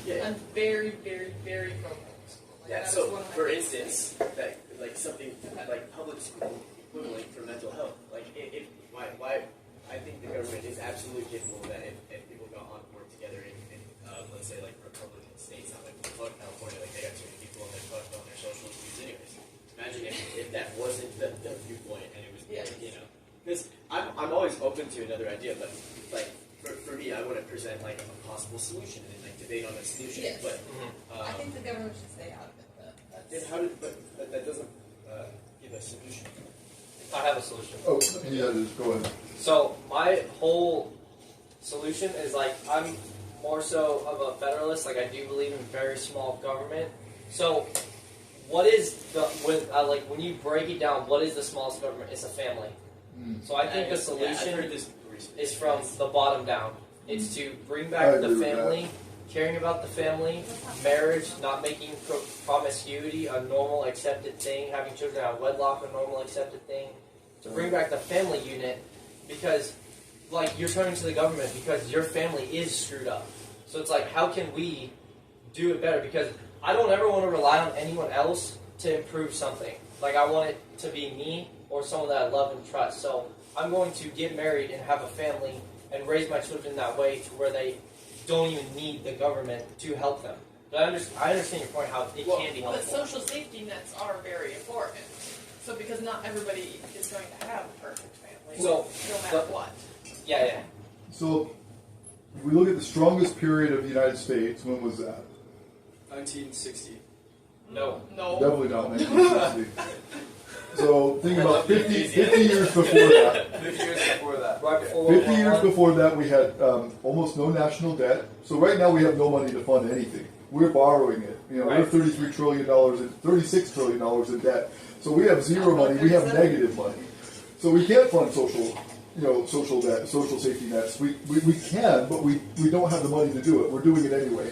Yeah. I'm very, very, very pro public school. Like, Yeah. that's So, one of my for things. instance, that like something like public school equivalent for mental health. Like, why I think the government is absolutely capable of that if people got on board together in let's say like Republican states, not like California, like they got too many people and they fucked on their social views anyways. Imagine if that wasn't the viewpoint and it was, you know, because I'm always open to another idea, but like for me, I want to present like a possible solution and like debate on a solution. Yes. But I think the government should stay out of it. then how did but that doesn't give a solution. I have a solution. Oh, yeah, just go ahead. So my whole solution is like I'm more so of a federalist. Like I do believe in very small government. So what is the when you break it down? What is the smallest government? It's a family. So I think the solution is from the bottom down. It's to bring back the family, caring about the family, marriage, not making promiscuity a normal accepted thing, having children out of wedlock a normal accepted thing. To bring back the family unit, because like you're turning to the government because your family is screwed up. So it's like, how can we do it better? Because I don't ever want to rely on anyone else to improve something. Like I want it to be me or someone that I love and trust. So I'm going to get married and have a family and raise my children that way to where they don't even need the government to help them. But I understand your point how it can be helpful. But social safety nets are very important. So because not everybody is going to have a perfect family, So, no matter what. Yeah. So, if we look at the strongest period of the United States, when was that? 1960. No. Definitely not 1960. So, think about 50 years before that. 50 years before that. Right before 50 years before that, we had almost no national debt. So right now we have no money to fund anything. We're borrowing it. You know, Right. we're $33 trillion and $36 trillion in debt. So we have zero money. We have negative money. So we can't fund social debt, social safety nets. We can, but we don't have the money to do it. We're doing it anyway.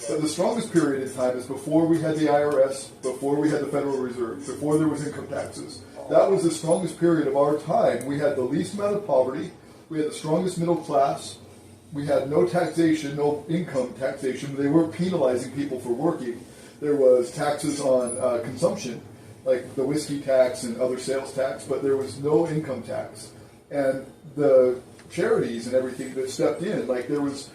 But the strongest period in time is before we had the IRS, before we had the Federal Reserve, before there was income taxes. That was the strongest period of our time. We had the least amount of poverty. We had the strongest middle class. We had no taxation, no income taxation. They weren't penalizing people for working. There was taxes on consumption, like the whiskey tax and other sales tax, but there was no income tax. And the charities and everything that stepped in, like there was,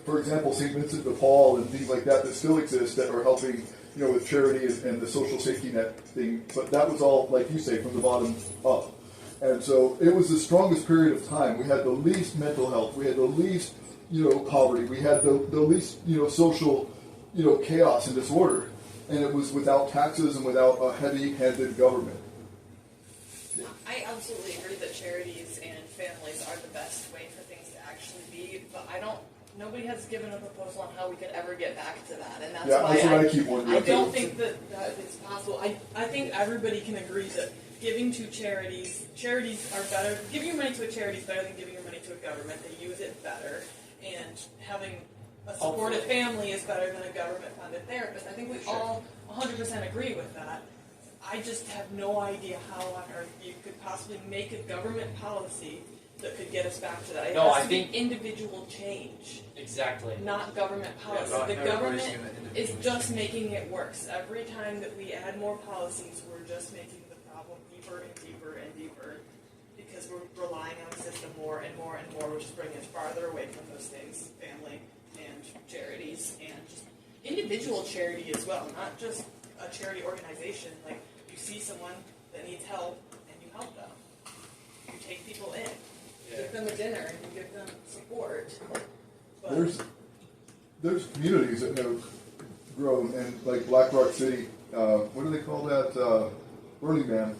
for example, St. Vincent de Paul and things like that still exist that are helping, with charity and the social safety net thing. But that was all, like you say, from the bottom up. And so it was the strongest period of time. We had the least mental health. We had the least, poverty. We had the least, social, chaos and disorder. And it was without taxes and without a heavy-handed government. I absolutely agree that charities and families are the best way for things to actually be, but nobody has given a proposal on how we could ever get back to that, and that's why what I keep wondering. I don't think that is possible. I think everybody can agree that giving to charities are better. Giving your money to a charity is better than giving your money to a government. They use it better, and having a supportive family is better than a government-funded therapist. I think we all 100% agree with that. I just have no idea how on earth you could possibly make a government policy that could get us back to that. It has to be individual change. Exactly. Not government policy. The government is just making it worse. Every time that we add more policies, we're just making the problem deeper and deeper and deeper because we're relying on the system more and more and more, which is bringing us farther away from those things, family and charities and just individual charity as well, not just a charity organization. Like, you see someone that needs help and you help them. You take people in. You give them a dinner and you give them support. But There's communities that have grown, and like Black Rock City, what do they call that? Burning Man.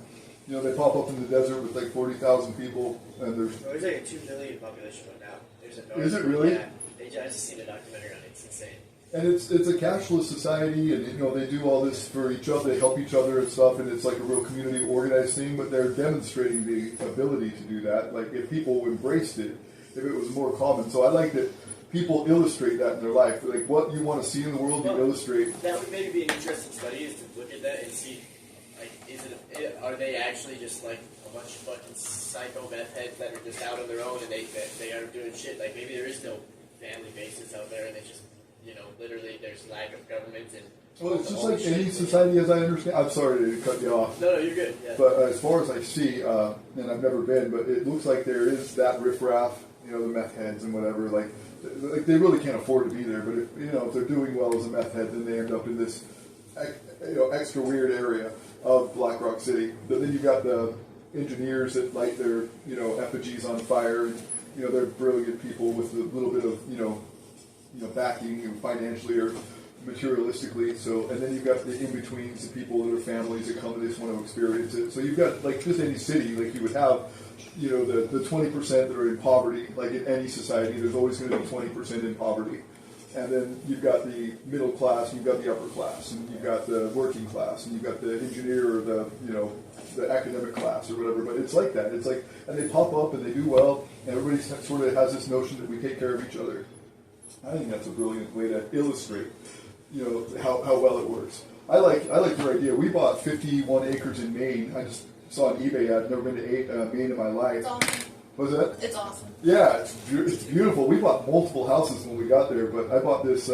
They pop up in the desert with like 40,000 people, and there's like a 2 million population right now. Is it really? Yeah, I just seen a documentary on it. It's insane. And it's a cashless society, and they do all this for each other, they help each other and stuff, and it's like a real community organized thing. But they're demonstrating the ability to do that. Like if people embraced it, if it was more common. So I like that people illustrate that in their life. Like what you want to see in the world, you illustrate. That would maybe be an interesting study is to look at that and see, like, are they actually just like a bunch of fucking psycho meth heads that are just out on their own and they are doing shit? Like maybe there is no family basis out there and they just literally there's lack of government and. Well, it's just like any society, as I understand. I'm sorry to cut you off. No, you're good. Yeah. But as far as I see, and I've never been, but it looks like there is that riffraff, you know, the meth heads and whatever. Like they really can't afford to be there. But if they're doing well as a meth head, then they end up in this, extra weird area of Black Rock City. But then you've got the engineers that light their, effigies on fire. And, they're brilliant people with a little bit of, backing financially or materialistically. So, and then you've got the in-betweens, the people that are families that come and just want to experience it. So you've got, like, just any city, like you would have, the 20% that are in poverty. Like in any society, there's always going to be 20% in poverty. And then you've got the middle class, and you've got the upper class, and you've got the working class, and you've got the engineer or the academic class or whatever. But it's like that. It's like, and they pop up and they do well, and everybody sort of has this notion that we take care of each other. I think that's a brilliant way to illustrate, how well it works. I like your idea. We bought 51 acres in Maine. I just saw an eBay ad. I've never been to Maine in my life. It's awesome. What was that? It's awesome. Yeah, it's beautiful. We bought multiple houses when we got there, but I bought this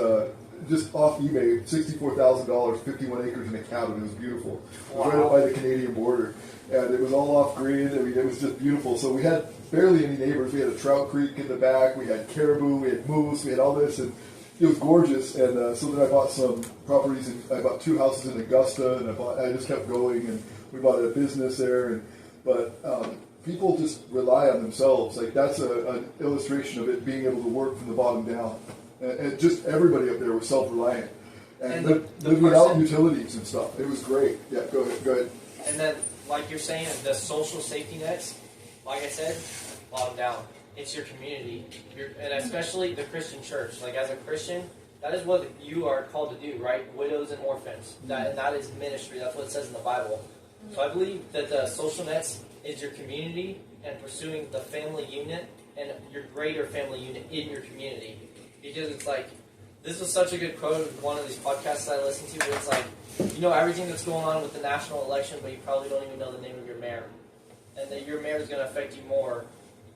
just off eBay, $64,000, 51 acres in a cabin. It was beautiful. It was right up by the Canadian border, and it was all off grid. I mean, it was just beautiful. So we had barely any neighbors. We had a trout creek in the back. We had caribou. We had moose. We had all this, and it was gorgeous. And so then I bought some properties. I bought 2 houses in Augusta, and I just kept going, and we bought a business there. But people just rely on themselves. Like that's an illustration of it being able to work from the bottom down. And just everybody up there was self-reliant and lived without utilities and stuff. It was great. Yeah, go ahead. And then, like you're saying, the social safety nets, like I said, bottom down. It's your community, and especially the Christian church. Like as a Christian, that is what you are called to do, right? Widows and orphans. That is ministry. That's what it says in the Bible. So I believe that the social nets is your community and pursuing the family unit and your greater family unit in your community. Because it's like, this was such a good quote of one of these podcasts I listened to, where it's like, everything that's going on with the national election, but you probably don't even know the name of your mayor. And that your mayor is going to affect you more.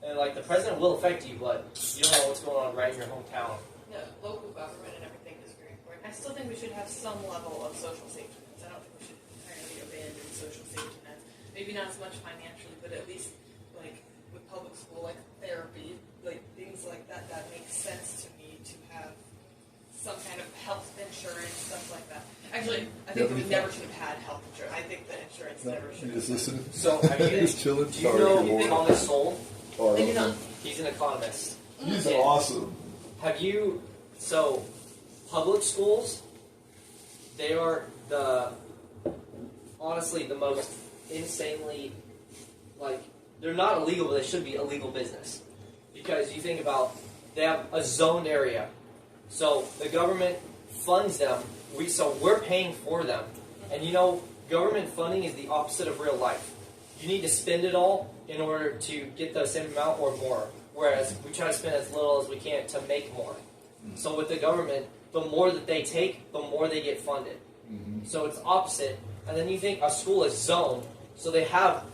And like, the president will affect you, but you don't know what's going on right in your hometown. No, local government and everything is very important. I still think we should have some level of social safety nets. I don't think we should entirely abandon social safety nets. Maybe not as much financially, but at least like with public school, like therapy, like things like that, that makes sense to me to have some kind of health insurance, stuff like that. Actually, I think we never should have had health insurance. I think the insurance never should have. Just listening. So, have you, just chilling. do you know Thomas Sowell? Oh, I do not. He's an economist. He's awesome. Have you, so, public schools, they are honestly the most insanely, like, they're not illegal, but they should be a legal business. Because you think about, they have a zoned area. So the government funds them, so we're paying for them. And government funding is the opposite of real life. You need to spend it all in order to get the same amount or more. Whereas we try to spend as little as we can to make more. So with the government, the more that they take, the more they get funded. So it's opposite. And then you think a school is zoned. So they have,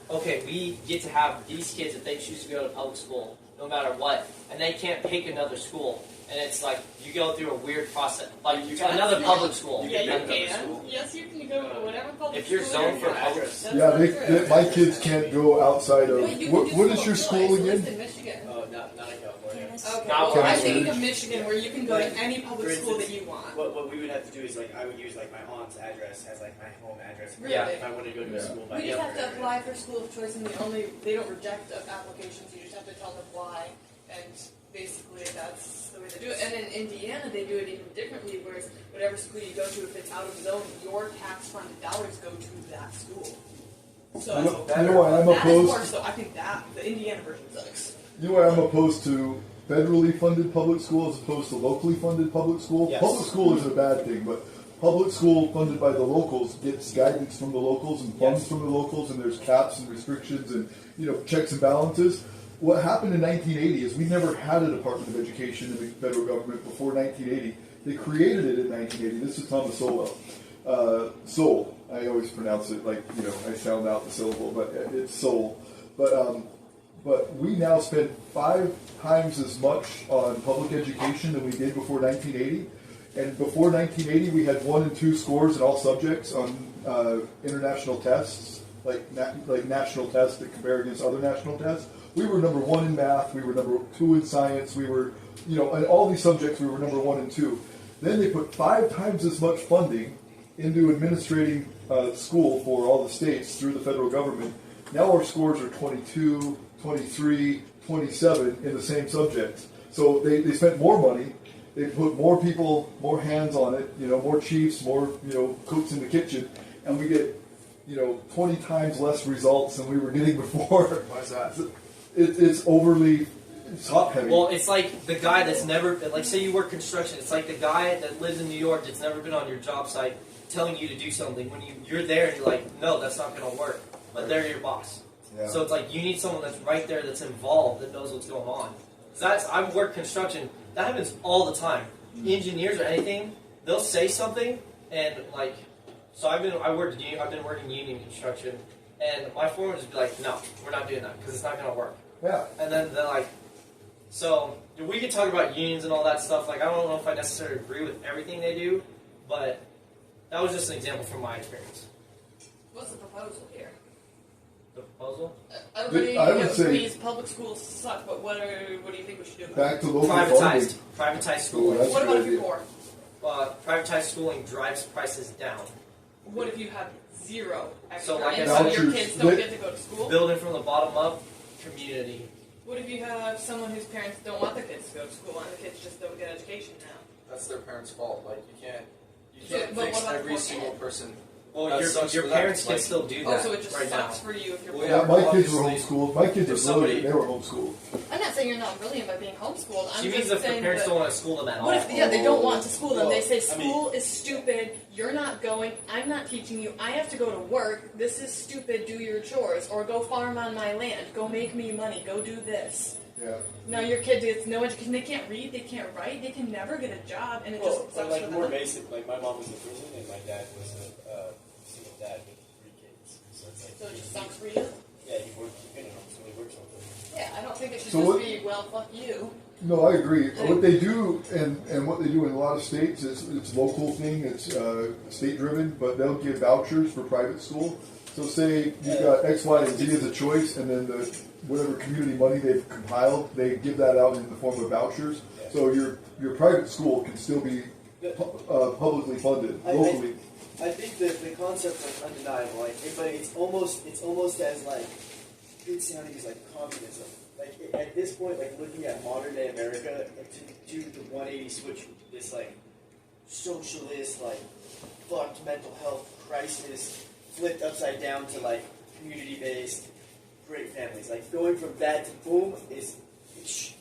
we get to have these kids if they choose to go to public school, no matter what. And they can't pick another school. And it's like, you go through a weird process. Like, another public school. Yeah, you can. Yes, you can go to whatever public if you're zoned for public school. Yeah, my kids can't go outside of. What is your school again? In Michigan. Oh, not in California. Okay, Not well, I think of Michigan where you can go to any public school that you want. What we would have to do is I would use my aunt's address as my home address. Really? Yeah. If I wanted to go to a school by We just have to apply for school of choice, and they don't reject applications. You just have to tell them why, and basically that's the way they do it. And in Indiana, they do it even differently. Whereas whatever school you go to, if it's out of zone, your tax-funded dollars go to that school. So why I'm that is opposed? more so. I think that the Indiana version sucks. You know why I'm opposed to federally funded public school as opposed to locally funded public school? Yes. Public school isn't a bad thing, but public school funded by the locals gets guidance from the locals and funds from the locals, and there's caps and restrictions and checks and balances. What happened in 1980 is we never had a Department of Education in the federal government before 1980. They created it in 1980. This is Thomas Sowell. Sowell. I always pronounce it like, I sound out the syllable, but it's Sowell. But we now spend 5 times as much on public education than we did before 1980. And before 1980, we had 1 and 2 scores in all subjects on international tests, like national tests that compare against other national tests. We were number 1 in math. We were number 2 in science. We were, in all these subjects, we were number 1 and 2. Then they put 5 times as much funding into administrating school for all the states through the federal government. Now our scores are 22, 23, 27 in the same subjects. So they spent more money. They put more people, more hands on it, more chiefs, more, cooks in the kitchen, and we get, 20 times less results than we were getting before. Why is that? It's overly top heavy. Well, it's like the guy that's never, like say you work construction, it's like the guy that lives in New York that's never been on your job site telling you to do something. When you're there and you're like, no, that's not going to work. But they're your boss. Yeah. So it's like you need someone that's right there, that's involved, that knows what's going on. I've worked construction. That happens all the time. Engineers or anything, they'll say something, and like, so I've been working union construction, and my foreman would just be like, no, we're not doing that because it's not going to work. Yeah. And then they're like, so we could talk about unions and all that stuff. Like, I don't know if I necessarily agree with everything they do, but that was just an example from my experience. What's the proposal here? The proposal? Everybody I would say- agrees public schools suck, but what do you think we should do about Back to local Privatized. funding. Privatized schooling. Ooh, that's it? What a about good if you're idea. poor? Privatized schooling drives prices down. What if you have zero extra So, like, and so your vouchers, kids don't get to go to school? Building from the bottom up, community. What if you have someone whose parents don't want their kids to go to school and the kids just don't get education now? That's their parents' fault. Like you can't But what fix about the every poor single kid? person. Well, That sucks your for them. parents can Like- still do Oh, that so it just right sucks now. for you if you're Well, poor. Yeah, my kids were obviously, homeschooled. My kids if are somebody- brilliant. They were homeschooled. I'm not saying you're not brilliant by being homeschooled. I'm She just means if the saying parents that don't want to school them at all. what if they don't want to school them? Well, They say I mean- school is stupid. You're not going. I'm not teaching you. I have to go to work. This is stupid. Do your chores or go farm on my land. Go make me money. Go do this. Yeah. Now your kid gets no education. They can't read. They can't write. They can never get a job, and it Well, just sucks like for more them. basic, like my mom was in prison and my dad was a single dad with 3 kids. So it's like, So it just sucks for you. yeah, he worked, he works on things. Yeah, I don't think it should So just what- be well, fuck you. No, I agree. What they do and what they do in a lot of states is it's local thing. It's state driven, but they'll give vouchers for private school. So say you've got X, Y, and Z as a choice, and then whatever community money they've compiled, they give that out in the form of vouchers. So your private school can still be publicly funded locally. I think that the concept's like undeniable, like, but it's almost as like good sounding as like communism. Like at this point, like looking at modern day America, to do the 180 switch, this like socialist, like fucked mental health crisis, flipped upside down to like community based, great families. Like going from that to boom is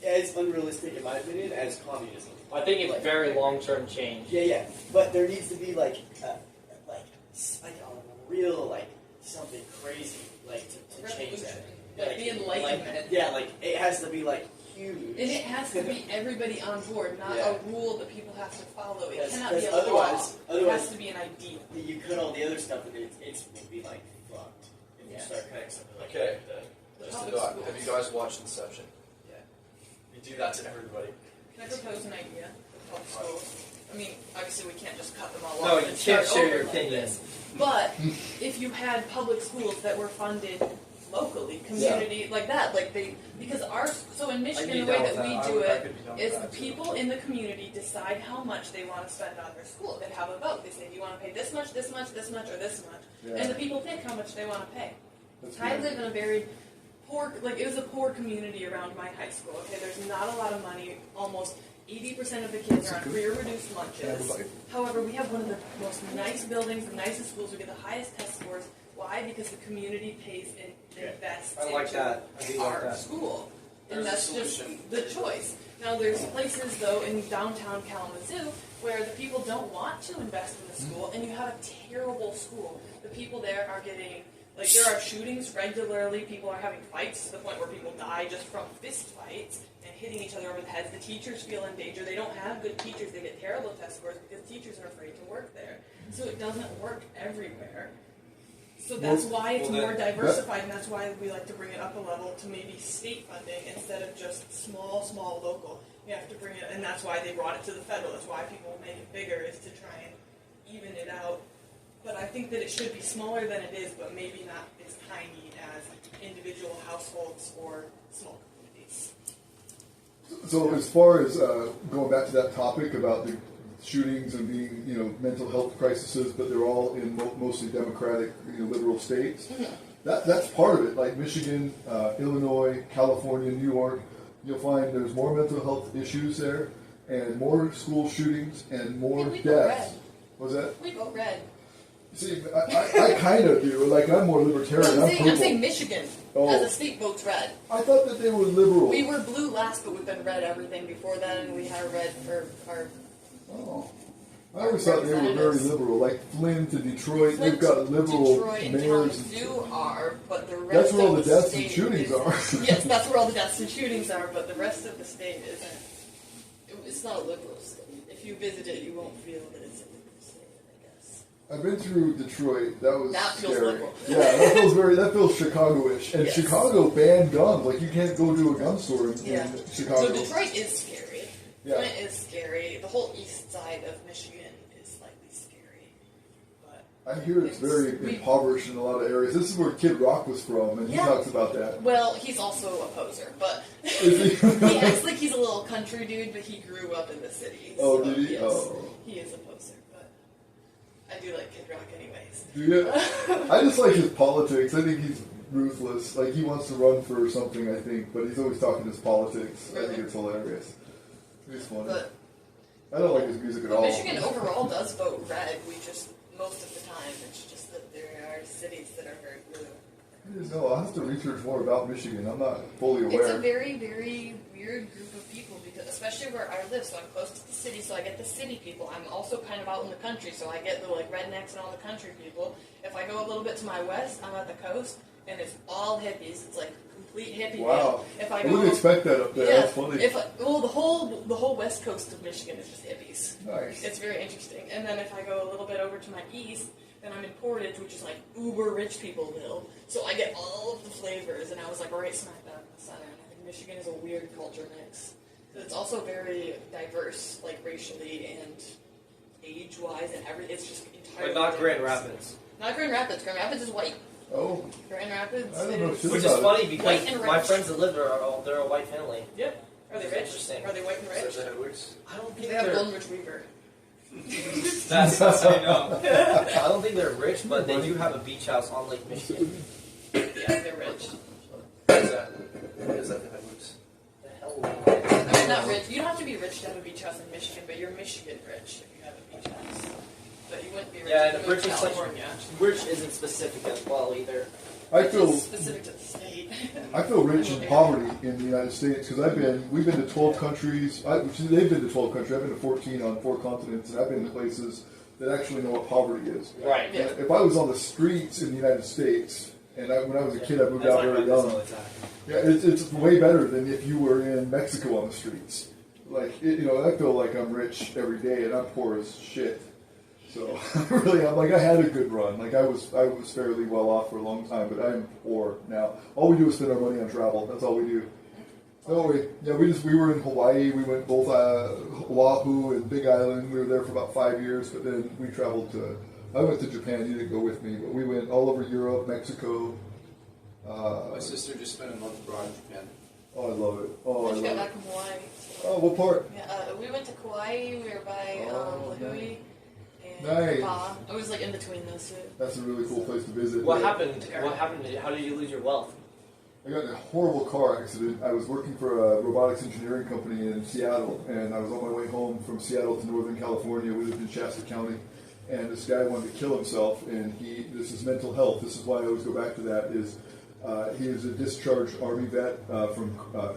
as unrealistic, in my opinion, as communism. I think it's very long-term change. Yeah, but there needs to be like a real like something crazy like to change that. Like the Enlightenment. Like it has to be like huge. And it has to be everybody on board, not Yeah. a rule that people have to follow. It Because- cannot be a because law. otherwise- It has to be an idea. You cut all the other stuff, and it will be like fucked if you Yeah. start cutting something like Okay. that. The Just a public thought. schools. Have you guys watched Inception? Yeah. We do that to everybody. Can I propose an idea for public schools? I mean, obviously we can't just cut them all No, off you and can't start share over your like opinion. this. But if you had public schools that were funded locally, community, like that, like because so in Michigan, the way that we do it is the people in the community decide how much they want to spend on their school. They have a vote. They say, do you want to pay this much, this much, this much, or this much? Yeah. And the people pick how much they want to pay. That's I good. live in a very poor, like it was a poor community around my high school. Okay, there's not a lot of money. Almost 80% of the kids are on free or reduced lunches. However, we have one of the most nice buildings, the nicest schools. We get the highest test scores. Why? Because the community pays and invests I like into that. I do like our that. school. And There's a that's just solution. the choice. Now, there's places, though, in downtown Kalamazoo where the people don't want to invest in the school, and you have a terrible school. The people there are getting, like, there are shootings regularly. People are having fights to the point where people die just from fist fights and hitting each other over the heads. The teachers feel in danger. They don't have good teachers. They get terrible test scores because teachers are afraid to work there. So it doesn't work everywhere. So that's why it's more diversified, and that's why we like to bring it up a level to maybe state funding instead of just small local. You have to bring it, and that's why they brought it to the federal. That's why people make it bigger, is to try and even it out. But I think that it should be smaller than it is, but maybe not as tiny as individual households or small communities. So as far as going back to that topic about the shootings and being, mental health crises, but they're all in mostly democratic, liberal states. Mm-hmm. That's part of it. Like Michigan, Illinois, California, New York, you'll find there's more mental health issues there, and more school shootings, and more we vote deaths. red. What's that? We vote red. See, I kind of do. Like, I'm more libertarian. I'm purple. I'm saying Michigan, as a state, votes red. I thought that they were liberal. We were blue last, but we've been red everything before that, and we had red for our... Oh. I always thought they were very liberal. Like Flint and Detroit, they've got liberal Detroit and mayors. Kalamazoo are, but the rest That's where all of the the deaths state and shootings is, are. Yes, that's where all the deaths and shootings are, but the rest of the state isn't. It's not a liberal state. If you visit it, you won't feel that it's a liberal state, I guess. I've been through Detroit. That was That feels scary. liberal. Yeah, that feels Chicago-ish. And Yes. Chicago banned guns. Like, you can't go to a gun store in Chicago. So Detroit is scary. Yeah. Detroit is scary. The whole east side of Michigan is slightly scary. But I hear it's very impoverished in a lot of areas. This is where Kid Rock was from, and he Yeah. talks about that. well, he's also a poser, but Is he? he acts like he's a little country dude, but he grew up in the city. Oh, so did he? Yes, Oh. he is a poser, but I do like Kid Rock anyways. Yeah. I just like his politics. I think he's ruthless. Like, he wants to run for something, I think, but he's always talking his politics. I think it's hilarious. He's funny. But I don't like his music at all. Michigan overall does vote red. We just, most of the time, it's just that there are cities that are very blue. I just know. I'll have to research more about Michigan. I'm not fully aware. It's a very, very weird group of people, because especially where I live, so I'm close to the city, so I get the city people. I'm also kind of out in the country, so I get the rednecks and all the country people. If I go a little bit to my west, I'm at the coast, and it's all hippies. It's like complete hippie Wow. deal. If I I go, wouldn't expect that up there. yeah, That's funny. the whole west coast of Michigan is just hippies. Nice. It's very interesting. And then if I go a little bit over to my east, then I'm in Portage, which is like uber rich peopleville. So I get all of the flavors, and I was like right smack dab in the center. And I think Michigan is a weird culture mix. It's also very diverse, like racially and age-wise, and everything. It's just entirely. But not Grand diverse. Rapids. Not Grand Rapids. Grand Rapids is white. Oh, Grand Rapids I don't know is. shit Which is about it. funny because White and my rich. friends that live there they're a white family. Yep. Are they That's rich? interesting. Are they white and So rich? the Hedwigs. I don't They think have a they're. golden retriever. That's I know. I don't think they're rich, but they do have a beach house on Lake Michigan. Yeah, they're rich. What is that? What is that, the Hedwigs? The hell? I mean, not rich. You don't have to be rich to have a beach house in Michigan, but you're Michigan rich if you have a beach house. But you wouldn't be rich Yeah, if and you moved rich to is such California. rich isn't specific as well either. I feel It's specific to the state. I feel rich in poverty in the United States because we've been to 12 countries. They've been to 12 countries. I've been to 14 on 4 continents, and I've been to places that actually know what poverty is. Right. Yeah. If I was on the streets in the United States, and when I was a kid, I moved That's out like very this all young. the time. Yeah, it's way better than if you were in Mexico on the streets. Like, I feel like I'm rich every day, and I'm poor as shit. So really, I had a good run. Like, I was fairly well off for a long time, but I'm poor now. All we do is spend our money on travel. That's all we do. No, we were in Hawaii. We went both Oahu and Big Island. We were there for about 5 years, but then we traveled to. I went to Japan. You didn't go with me, but we went all over Europe, Mexico. My sister just spent a month abroad in Japan. Oh, I love it. Oh, I I just got love back it. from Hawaii. Oh, what part? Yeah, we went to Kauai. We were by Oh, Lahui and Nice. Kapaa. It was like in between those two. That's a really cool place to visit. What happened? What happened? How did you lose your wealth? I got in a horrible car accident. I was working for a robotics engineering company in Seattle, and I was on my way home from Seattle to Northern California. We lived in Shasta County, and this guy wanted to kill himself, and this is mental health. This is why I always go back to that, he is a discharged Army vet from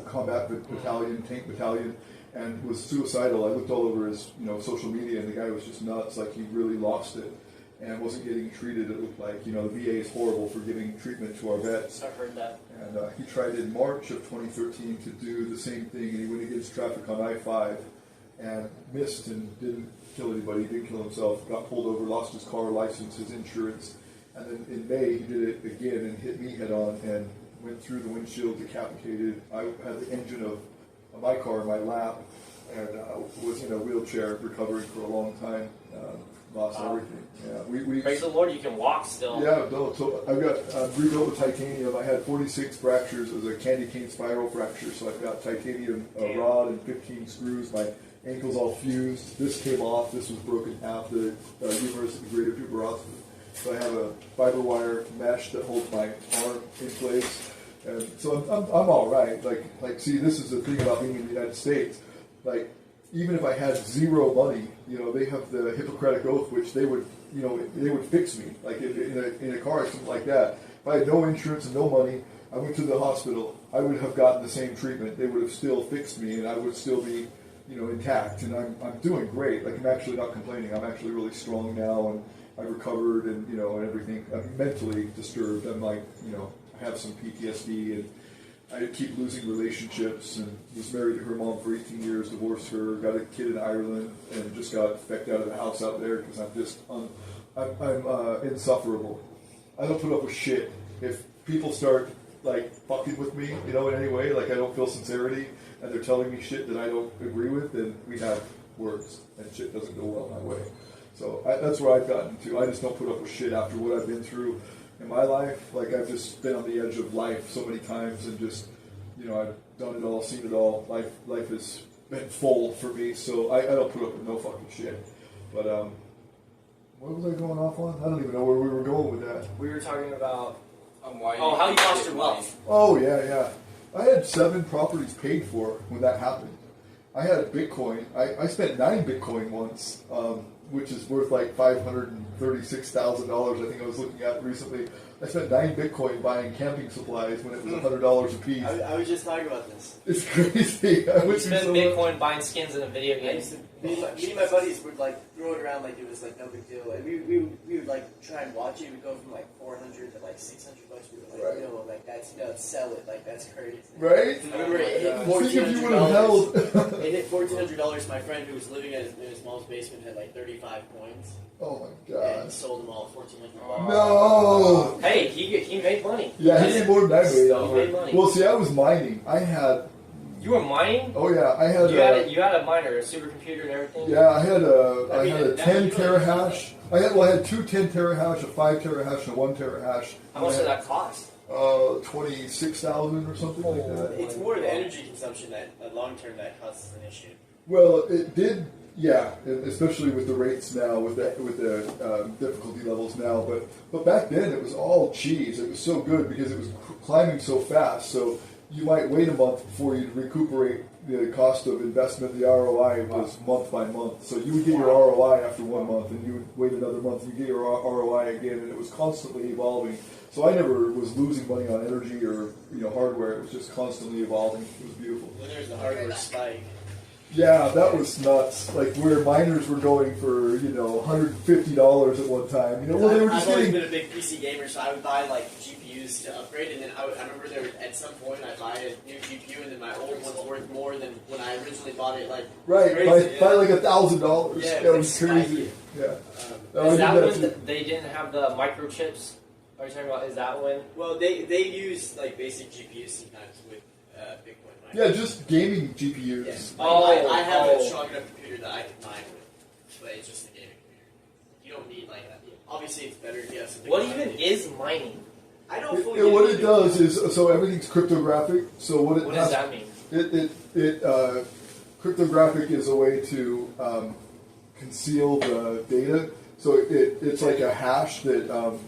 combat battalion, tank battalion, and was suicidal. I looked all over his social media, and the guy was just nuts. Like, he really lost it and wasn't getting treated. It looked like, the VA is horrible for giving treatment to our vets. I've heard that. And he tried in March of 2013 to do the same thing, and he went against traffic on I-5 and missed and didn't kill anybody, didn't kill himself, got pulled over, lost his car license, his insurance. And then in May, he did it again and hit me head on and went through the windshield, decapitated. I had the engine of my car in my lap, and was in a wheelchair recovering for a long time. Lost everything. Yeah, we Praise the Lord, you can walk still. Yeah, no. So I've got rebuilt with titanium. I had 46 fractures. It was a candy cane spiral fracture. So I've got titanium rod and 15 screws. My ankle's all fused. This came off. This was broken half. The humerus and greater tuberosity. So I have a fiber wire mesh that holds my arm in place. And so I'm all right. Like, see, this is the thing about being in the United States. Like, even if I had zero money, they have the Hippocratic Oath, which they would fix me. Like in a car accident like that, if I had no insurance and no money, I went to the hospital, I would have gotten the same treatment. They would have still fixed me, and I would still be, intact. And I'm doing great. Like, I'm actually not complaining. I'm actually really strong now, and I've recovered, and and everything. I'm mentally disturbed. I'm like, I have some PTSD, and I keep losing relationships, and was married to her mom for 18 years, divorced her, got a kid in Ireland, and just got fecked out of the house out there because I'm just, I'm insufferable. I don't put up with shit. If people start, like, fucking with me, in any way, like I don't feel sincerity, and they're telling me shit that I don't agree with, then we have words, and shit doesn't go well my way. So that's where I've gotten to. I just don't put up with shit after what I've been through in my life. Like, I've just been on the edge of life so many times, and just, I've done it all, seen it all. Life has been full for me, so I don't put up with no fucking shit. But what was I going off on? I don't even know where we were going with that. We were talking about how you lost your wealth. Oh yeah. I had 7 properties paid for when that happened. I had Bitcoin. I spent 9 Bitcoin once, which is worth like $536,000. I think I was looking at recently. I spent 9 Bitcoin buying camping supplies when it was $100 a piece. I was just talking about this. It's crazy. We spent Bitcoin buying skins in a video game. Me and my buddies would like throw it around like it was like no big deal. And we would like try and watch it. We'd go from like 400 to like 600 bucks. We were like, Right. like that's sell it. Like that's crazy. Right? I remember it hit Think if you would have $1,400. held. It hit $1,400. My friend who was living in his mom's basement had like 35 coins Oh my and god. sold them all at $1,400. No. Hey, he made money. Yeah, he made more than I made. He made money. Well, see, I was mining. I had. You were mining? Oh yeah, I had. You had a miner, a supercomputer, and everything. Yeah, I had a 10 you terahash. I had 2 10 terahash, a 5 terahash, and a 1 terahash. How much did that cost? 26,000 or something like that. It's more the energy consumption that long term that causes an issue. Well, it did. Yeah, especially with the rates now, with the difficulty levels now. But back then it was all cheese. It was so good because it was climbing so fast. So you might wait a month before you'd recuperate the cost of investment. The ROI was month by month. So you would get your ROI after 1 month, and you would wait another month, and you get your ROI again, and it was constantly evolving. So I never was losing money on energy or hardware. It was just constantly evolving. It was beautiful. When there's the hardware spike. Yeah, that was nuts. Like where miners were going for $150 at one time. Well, they were just I've always getting. been a big PC gamer, so I would buy like GPUs to upgrade, and then I remember there at some point I'd buy a new GPU, and then my old one's worth more than when I originally bought it. Like Right, crazy, by like $1,000. Yeah, That was crazy. spiky. Yeah. No, I Is did that that when too. they didn't have the microchips? Are you talking about? Is that when? Well, they use like basic GPUs sometimes with Bitcoin mining. Yeah, just gaming GPUs. Yes. Oh, I have oh. a strong enough computer that I can mine with, but it's just a gaming computer. You don't need like that. Obviously, it's better if you have something. What even is mining? I don't fully. What it does is, so everything's cryptographic. So what it What has, does that mean? Cryptographic is a way to conceal the data. So it's like a hash that I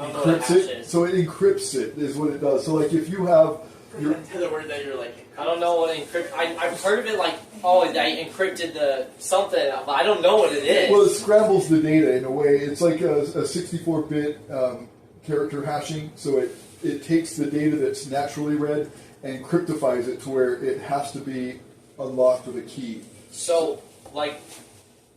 don't know what a encrypts hash it. is. So it encrypts it is what it does. So like if you have your The word that you're like. I don't know what encrypt. I've heard of it like, oh, I encrypted the something, but I don't know what it is. well, it scrambles the data in a way. It's like a 64-bit character hashing. So it takes the data that's naturally read and cryptifies it to where it has to be unlocked with a key. So, like,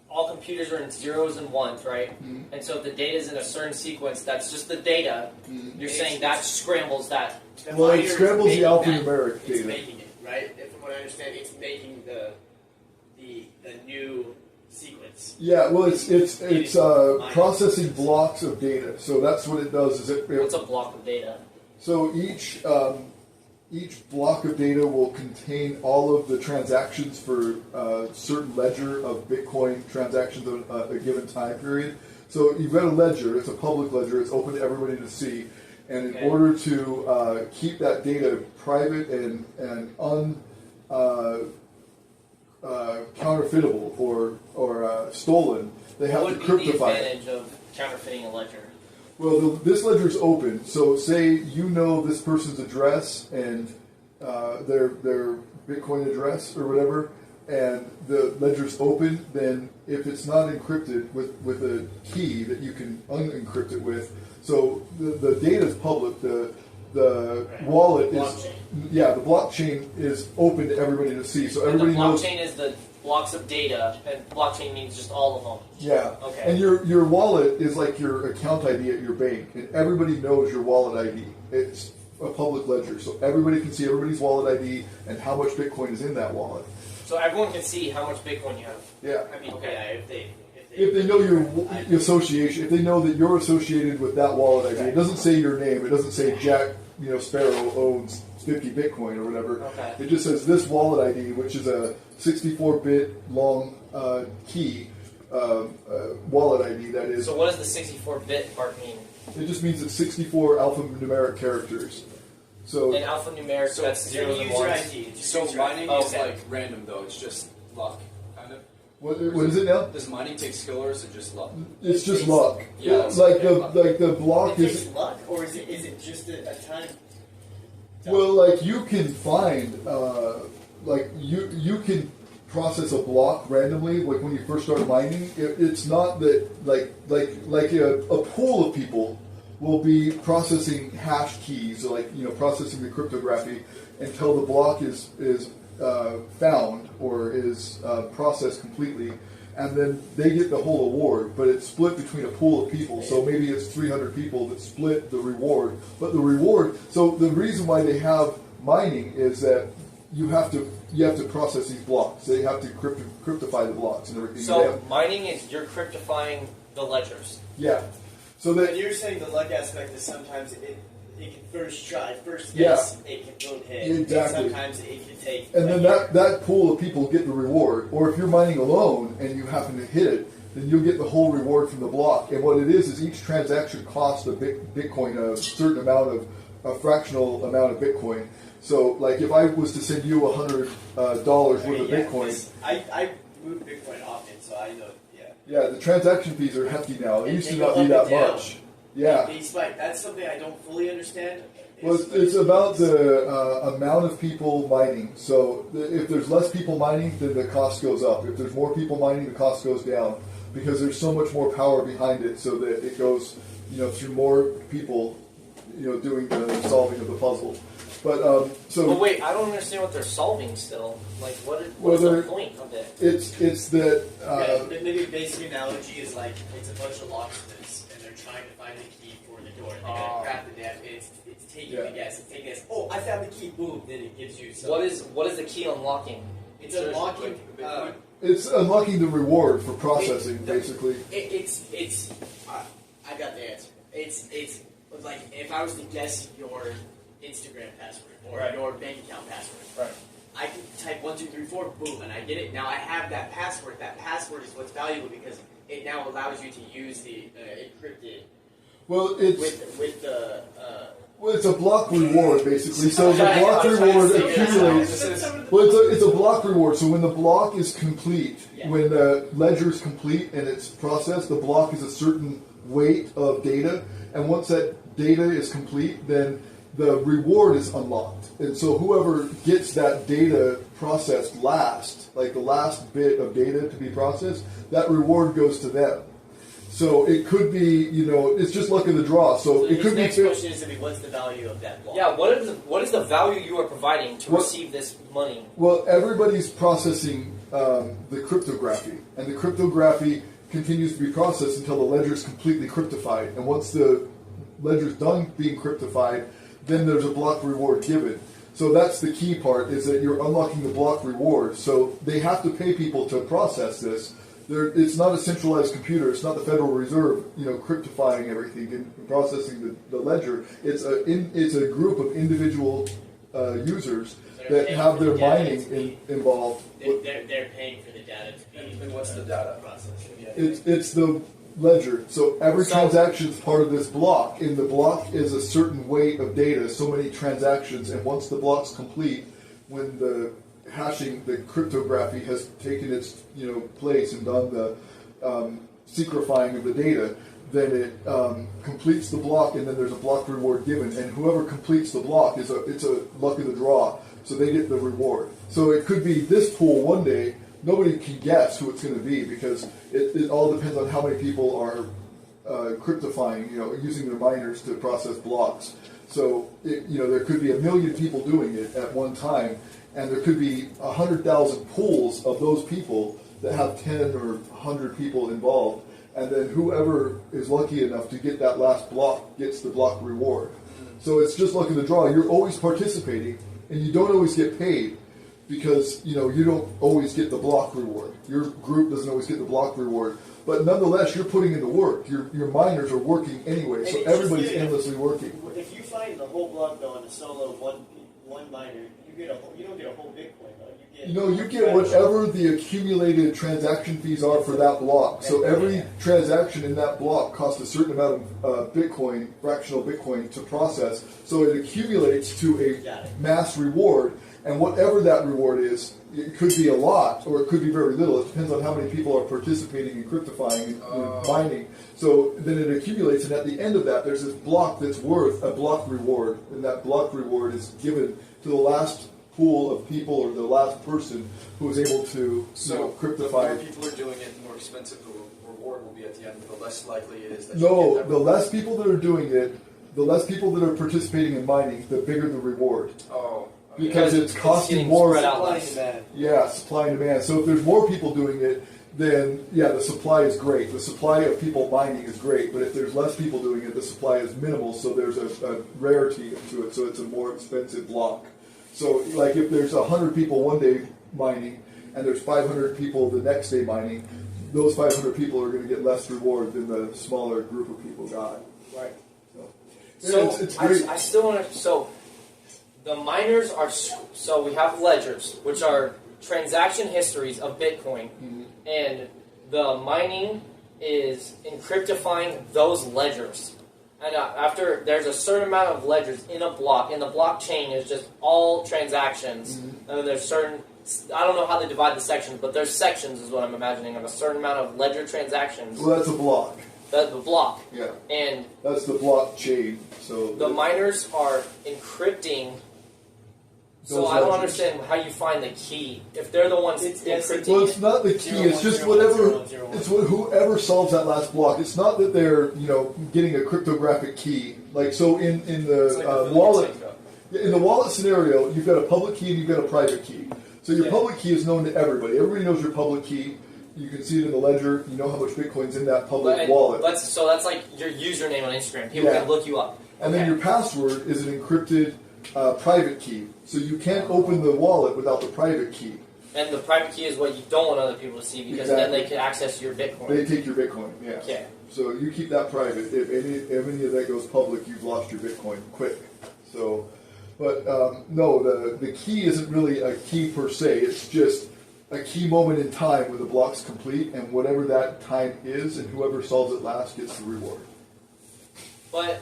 all computers are in zeros and ones, right? Mm-hmm. And so if the data is in a certain sequence, that's just the data. Mm-hmm. You're saying that scrambles that. Well, it miner is scrambles the making alphanumeric It's data. making it, right? And from what I understand, it's making the new sequence. Yeah, well, it's processing blocks of data. So that's what it does. Is What's a block of data? so each each block of data will contain all of the transactions for a certain ledger of Bitcoin transactions of a given time period. So you've got a ledger, it's a public ledger, it's open to everybody to see. And in order to keep that data private and counterfeitable or stolen, they have to cryptify What would be the it. advantage of counterfeiting a ledger? Well, this ledger is open. So, say you know this person's address and their Bitcoin address or whatever, and the ledger's open. Then, if it's not encrypted with a key that you can unencrypt it with, so the data is public. The wallet is the blockchain is open to everybody to see. So everybody knows. Blockchain is the blocks of data, and blockchain means just all of them. Yeah. Okay. And your wallet is like your account ID at your bank, and everybody knows your wallet ID. It's a public ledger, so everybody can see everybody's wallet ID and how much Bitcoin is in that wallet. So everyone can see how much Bitcoin you have. Yeah. I mean, Okay, okay. if If they know your association, if they know that you're associated with that wallet ID, it doesn't say your name. It doesn't say Jack, Sparrow owns 50 Bitcoin or whatever. Okay. It just says this wallet ID, which is a 64-bit long key wallet ID. That is. So what does the 64-bit part mean? It just means it's 64 alphanumeric characters. So In alphanumeric, that's zeros and user ones. ID. It's just So user mining Oh, is okay. like random though. It's just luck, kind of. what is it now? Does mining take skill or is it just luck? It's just luck. Yeah, It's like okay. the block It is. takes luck, or is it just a time? Well, like you can find, like you can process a block randomly. Like when you first start mining, it's not that like a pool of people will be processing hash keys, or processing the cryptography until the block is found or is processed completely. And then they get the whole award, but it's split between a pool of people. So maybe it's 300 people that split the reward. But the reward, so the reason why they have mining is that you have to process these blocks. They have to cryptify the blocks and everything. So mining is you're cryptifying the ledgers. Yeah. So But that you're saying the luck aspect is sometimes it can first try, first Yeah. guess, it can boom hit. Exactly. And sometimes it can take. and then that pool of people get the reward. Or if you're mining alone and you happen to hit it, then you'll get the whole reward from the block. And what it is each transaction costs a Bitcoin a certain amount of a fractional amount of Bitcoin. So, like if I was to send you $100 worth of Bitcoin, I move Bitcoin often, so I know. yeah, the transaction fees are hefty now. It And used to they not go be up that and down. much. Yeah. They spike. That's something I don't fully understand. Well, it's about the amount of people mining. So if there's less people mining, then the cost goes up. If there's more people mining, the cost goes down because there's so much more power behind it. So that it goes, through more people, doing the solving of the puzzle. But But wait, I don't understand what they're solving still. Like, what is the point of it? it's that. Maybe a basic analogy is like it's a bunch of locksmiths and they're trying to find the key for the door. And they're going to crack the damn. It's taking the guess. It's taking this. Oh, I found the key. Boom! Then it gives you. Some, What is the key unlocking? It's unlocking. It's unlocking the reward for processing, basically. I got the answer. It's like if I was to guess your Instagram password or your bank account password. Right. I can type 1, 2, 3, 4, boom, and I get it. Now I have that password. That password is what's valuable because it now allows you to use the encrypted. Well, it's with the. Well, it's a block reward, basically. So the block reward accumulates. Well, it's a block reward. So when the block is complete, when the ledger is complete and it's processed, the block is a certain weight of data. And once that data is complete, then the reward is unlocked. And so whoever gets that data processed last, like the last bit of data to be processed, that reward goes to them. So it could be, it's just luck of the draw. So it could be. Next question is to be, what's the value of that block? Yeah, what is the value you are providing to receive this money? Well, everybody's processing the cryptography, and the cryptography continues to be processed until the ledger is completely cryptified. And once the ledger's done being cryptified, then there's a block reward given. So that's the key part, is that you're unlocking the block reward. So they have to pay people to process this. It's not a centralized computer. It's not the Federal Reserve, cryptifying everything and processing the ledger. It's a group of individual users So they're that paying have for their the data mining to be- involved. They're paying for the data to be. And what's the data? processed? It's the ledger. So every So- transaction is part of this block, and the block is a certain weight of data, so many transactions, and once the block's complete, when the hashing, the cryptography has taken its place and done the secretifying of the data, then it completes the block, and then there's a block reward given, and whoever completes the block it's a luck of the draw, so they get the reward. So it could be this pool one day. Nobody can guess who it's going to be because it all depends on how many people are cryptifying, using their miners to process blocks. So there could be 1 million people doing it at one time, and there could be 100,000 pools of those people that have 10 or 100 people involved, and then whoever is lucky enough to get that last block gets the block reward. So it's just luck of the draw. You're always participating, and you don't always get paid because you don't always get the block reward. Your group doesn't always get the block reward, but nonetheless, you're putting in the work. Your miners are working anyway, And so it's everybody's just, endlessly working. If you find the whole block though on a solo one miner, you don't get a whole Bitcoin though. You get whatever the accumulated transaction fees are for that block. So every transaction in that block costs a certain amount of Bitcoin, fractional Bitcoin, to process. So it accumulates to a mass reward, and whatever that reward is, it could be a lot or it could be very little. It depends on how many people are participating in cryptifying and mining. So then it accumulates, and at the end of that, there's this block that's worth a block reward, and that block reward is given to the last pool of people or the last person who is able to cryptify. The more people are doing it, the more expensive the reward will be at the end. The less likely it is that you No, get that the less people that are doing it, the less people that are participating in mining, the bigger the reward. Oh. Because it's costing getting more. spread out Supply less. and demand. Yeah, supply and demand. So if there's more people doing it, then the supply is great. The supply of people mining is great, but if there's less people doing it, the supply is minimal. So there's a rarity to it. So it's a more expensive block. So like if there's 100 people one day mining and there's 500 people the next day mining, those 500 people are going to get less reward than the smaller group of people got. Right. So it's great. I still want to. So the miners are. So we have ledgers, which are transaction histories of Bitcoin, and the mining is encryptifying those ledgers. And after there's a certain amount of ledgers in a block, and the blockchain is just all transactions. And then there's certain. I don't know how they divide the sections, but there's sections, is what I'm imagining, of a certain amount of ledger transactions. Well, that's a block. The block. Yeah. And That's the blockchain. So the miners are encrypting. So Those I don't ledgers. understand how you find the key if they're the ones encrypting Well, it. it's not the key. 0, It's 1, just 0, 1, whatever. 0, 1, 0, 1. It's whoever solves that last block. It's not that they're getting a cryptographic key. Like so in the It's like the wallet. take up. In the wallet scenario, you've got a public key and you've got a private key. So your public key is known to everybody. Everybody knows your public key. You can see it in the ledger. You know how much Bitcoin's in that public wallet. That's like your username on Instagram. People Yeah. can look you up. And then your password is an encrypted private key. So you can't open the wallet without the private key. And the private key is what you don't want other people to see because then they can access your Bitcoin. They take your Bitcoin, yeah. Okay. So you keep that private. If any of that goes public, you've lost your Bitcoin quick. So, but no, the key isn't really a key per se. It's just a key moment in time when the block's complete, and whatever that time is, and whoever solves it last gets the reward. But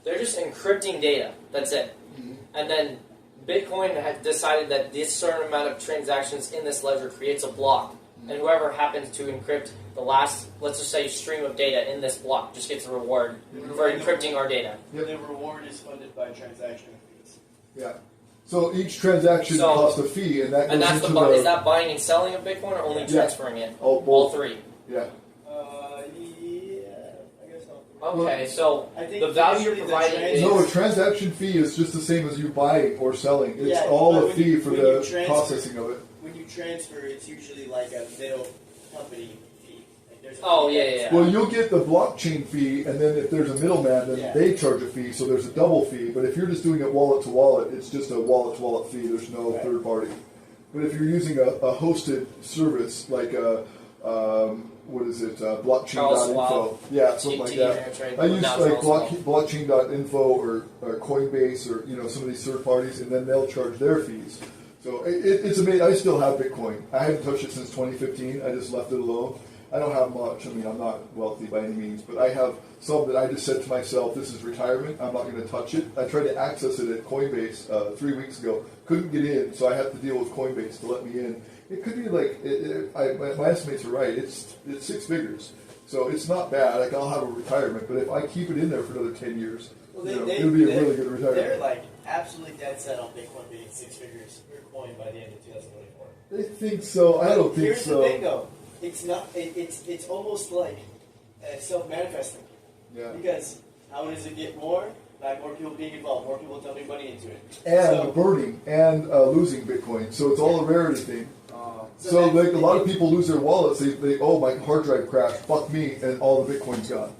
they're just encrypting data. That's it. And then Bitcoin had decided that this certain amount of transactions in this ledger creates a block, and whoever happens to encrypt the last, let's just say, stream of data in this block just gets a reward for encrypting our data. The reward is funded by transaction fees. Yeah. So each transaction costs a fee, and that goes that's into is that buying and selling of Bitcoin or only transferring it? All three. Yeah. I guess so. Okay, so I think the value you're usually the providing is No, a transaction fee is just the same as you buying or selling. It's Yeah, all but a when fee you- for when the you transfer- processing of it. When you transfer, it's usually like a middle company fee. Like there's a Oh, fee yeah, that's- yeah. Well, you'll get the blockchain fee, and then if there's a middleman, then Yeah. they charge a fee, so there's a double fee. But if you're just doing it wallet to wallet, it's just a wallet to wallet fee. There's no Right. third party. But if you're using a hosted service like a what is it? Charles Blockchain.info. Schwab. Yeah, something like that. I use like blockchain.info or Coinbase or some of these third parties, and then they'll charge their fees. So it's amazing. I still have Bitcoin. I haven't touched it since 2015. I just left it alone. I don't have much. I mean, I'm not wealthy by any means, but I have some that I just said to myself, this is retirement. I'm not going to touch it. I tried to access it at Coinbase 3 weeks ago. Couldn't get in, so I have to deal with Coinbase to let me in. It could be like, my estimates are right. It's 6 figures. So it's not bad. Like, I'll have a retirement, but if I keep it in there for another 10 years, it'll be a really good retirement. They're like absolutely dead set on Bitcoin being 6 figures per coin by the end of 2024. They think so. I don't think Here's so. the thing, though. It's not. It's almost like self-manifesting. Yeah. Because how does it get more? By more people being involved, more people dumping money into it. And burning and losing Bitcoin. So it's all a rarity thing. So So like a lot of people lose their wallets. They oh, my hard drive crashed. Fuck me, and all the Bitcoin's gone.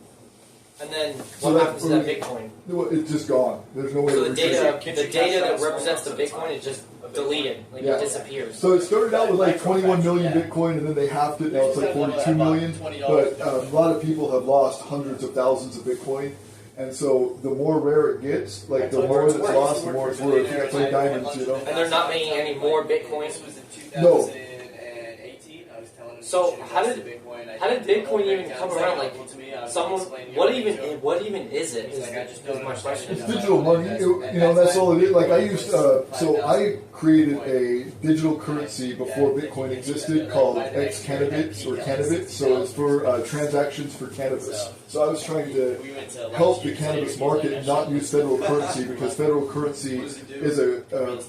And then So what that's happens to that Bitcoin? It's just gone. There's no way So to the retrieve data, it. the data that represents the Bitcoin is just deleted, like Yeah. it disappears. So it started out with like 21 million Bitcoin, and then they halved it. Now it's like 42 million. But a lot of people have lost hundreds of thousands of Bitcoin. And so the more rare it gets, like the more it's lost, the more it's worth. It's like diamonds, And they're not making any more Bitcoin. This was in No. 2018. I was telling him. So how did Bitcoin even come around? Like someone, what even is it? Is my question. It's digital money. That's all it is. Like I used, so I created a digital currency before Bitcoin existed called ex-cannabis or cannabis. So it's for transactions for cannabis. So I was trying to help the cannabis market and not use federal currency because federal currency is a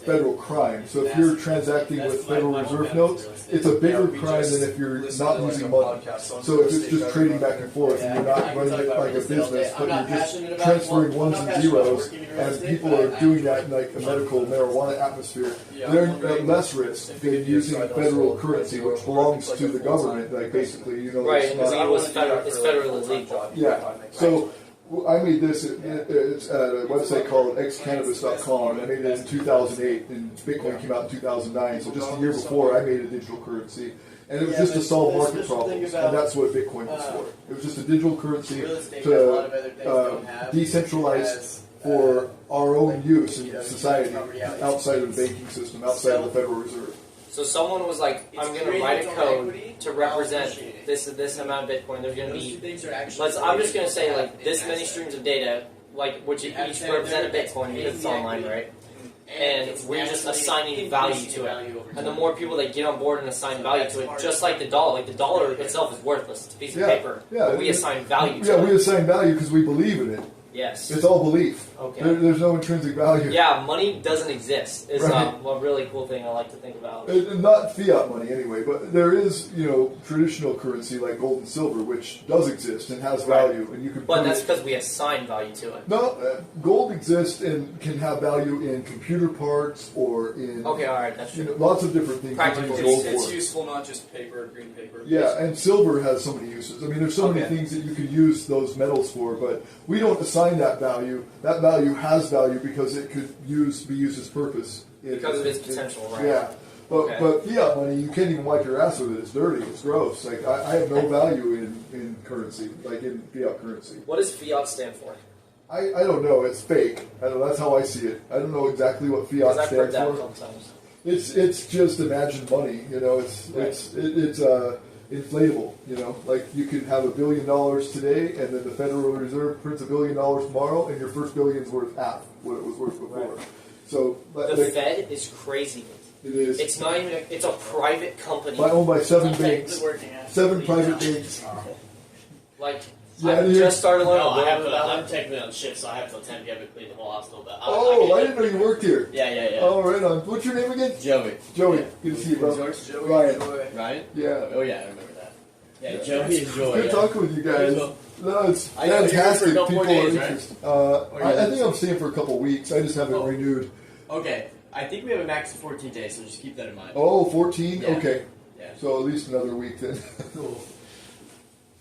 federal crime. So if you're transacting with Federal Reserve notes, it's a bigger crime than if you're not using money. So if it's just trading back and forth and you're not running it like a business, but you're just transferring ones and zeros, and people are doing that in like a medical marijuana atmosphere, they're at less risk than using federal currency, which belongs to the government. Like basically, Right, it's because not, it's federally legal. yeah. So I made this. It's at a website called xcannabis.com. I made it in 2008, and Bitcoin came out in 2009. So just a year before, I made a digital currency. And it was just to solve market problems, and that's what Bitcoin was for. It was just a digital currency to decentralize for our own use in society, outside of the banking system, outside of the Federal Reserve. So someone was like, I'm going to write a code to represent this amount of Bitcoin. There's going to be, I'm just going to say like this many streams of data, like which each represent a Bitcoin because it's online, right? And we're just assigning value to it. And the more people that get on board and assign value to it, just like the dollar itself is worthless. It's a piece of paper. But we assign value to it. Yeah, we assign value because we believe in it. Yes. It's all belief. Okay. There's no intrinsic value. Yeah, money doesn't exist. Is Right. a really cool thing I like to think about. Not fiat money anyway, but there is, traditional currency like gold and silver, which does exist and has value, and you can. But that's because we assign value to it. No, gold exists and can have value in computer parts or in. Okay, all right, that's true. Lots of different things. Practical you can use gold It's for. useful, not just paper, green paper. Yeah, and silver has so many uses. I mean, there's so many things that you can use those metals for, but we don't assign that value. That value has value because it could be used as purpose. Because of its potential, right? Yeah. But fiat money, you can't even wipe your ass with it. It's dirty. It's gross. Like I have no value in currency, like in fiat currency. What does fiat stand for? I don't know. It's fake. I don't know. That's how I see it. I don't know exactly what fiat Because I've heard stands that for. sometimes. It's just imagined money. It's inflatable. Like you could have $1 billion today, and then the Federal Reserve prints $1 billion tomorrow, and your first billion's worth half what it was worth before. Right. So The Fed is crazy. it is. It's not even. It's a private company. Owned by 7 banks, Working at 7 private banks. Like Yeah, I just started learning. I'm technically on shift, so I have till 10 p.m. to clean the whole hospital. But I didn't know you worked here. Yeah. Oh, right on. What's your name again? Joey. Joey. Good to see you, bro. Joey, Ryan. Ryan? Yeah. Oh, yeah, I remember that. Yeah, Joey and Joy. Good talking with you guys. Well, No, it's I know, you're here for fantastic. a couple People more days, are right? interested. I think I'm staying for a couple weeks. I just haven't renewed. Okay, I think we have a max of 14 days, so just keep that in mind. Oh, 14? Yeah. Okay. Yeah. So at least another week then.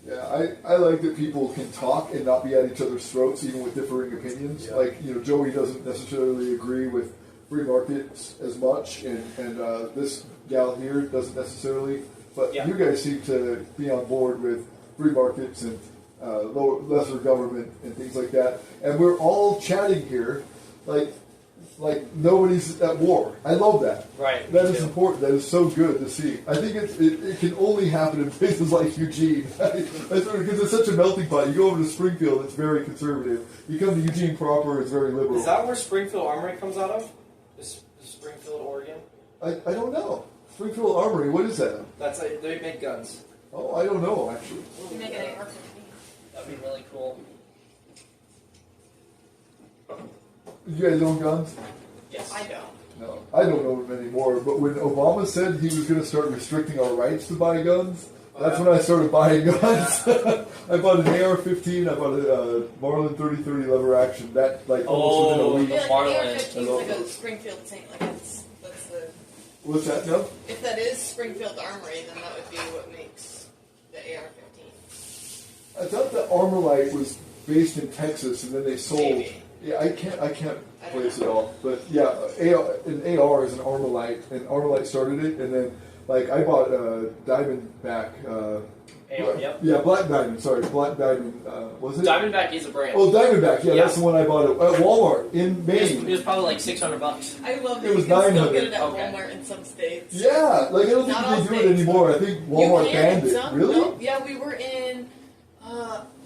Yeah, I like that people can talk and not be at each other's throats, even with differing opinions. Yeah. Like, Joey doesn't necessarily agree with free markets as much, and this gal here doesn't necessarily But Yeah. you guys seem to be on board with free markets and lesser government and things like that. And we're all chatting here like nobody's at war. I love that. Right. That me is too. important. That is so good to see. I think it can only happen in places like Eugene. Because it's such a melting pot. You go over to Springfield, it's very conservative. You come to Eugene proper, it's very liberal. Is that where Springfield Armory comes out of? Is Springfield, Oregon? I don't know. Springfield Armory, what is that? That's like, they make guns. Oh, I don't know, actually. You make an AR-15. That'd be really cool. You guys own guns? Yes. I don't. No, I don't own them anymore. But when Obama said he was going to start restricting our rights to buy guns, that's when I started buying guns. I bought an AR-15. I bought a Marlin 30-30 lever action. That almost Oh, within a I week. feel Marlin. like I AR-15 love is like a those. Springfield Saint. Like that's the. What's that? No. If that is Springfield Armory, then that would be what makes the AR-15. I thought the Armorlite was based in Texas, and then they sold. Maybe. Yeah, I can't place it all. But yeah, an AR is an Armorlite, and Armorlite started it, and then I bought a Diamondback. Yep. Yeah, Black Diamond. Sorry, Black Diamond. Was it? Diamondback is a brand. Oh, Diamondback. Yeah, Yeah. that's the one I bought at Walmart in It Maine. was probably like $600. I love that It was you can still 900. get it at Okay. Walmart in some states. Yeah, I don't Not all think they do it states, anymore. I think Walmart you can banned in it. some, Really? no, yeah, we were in.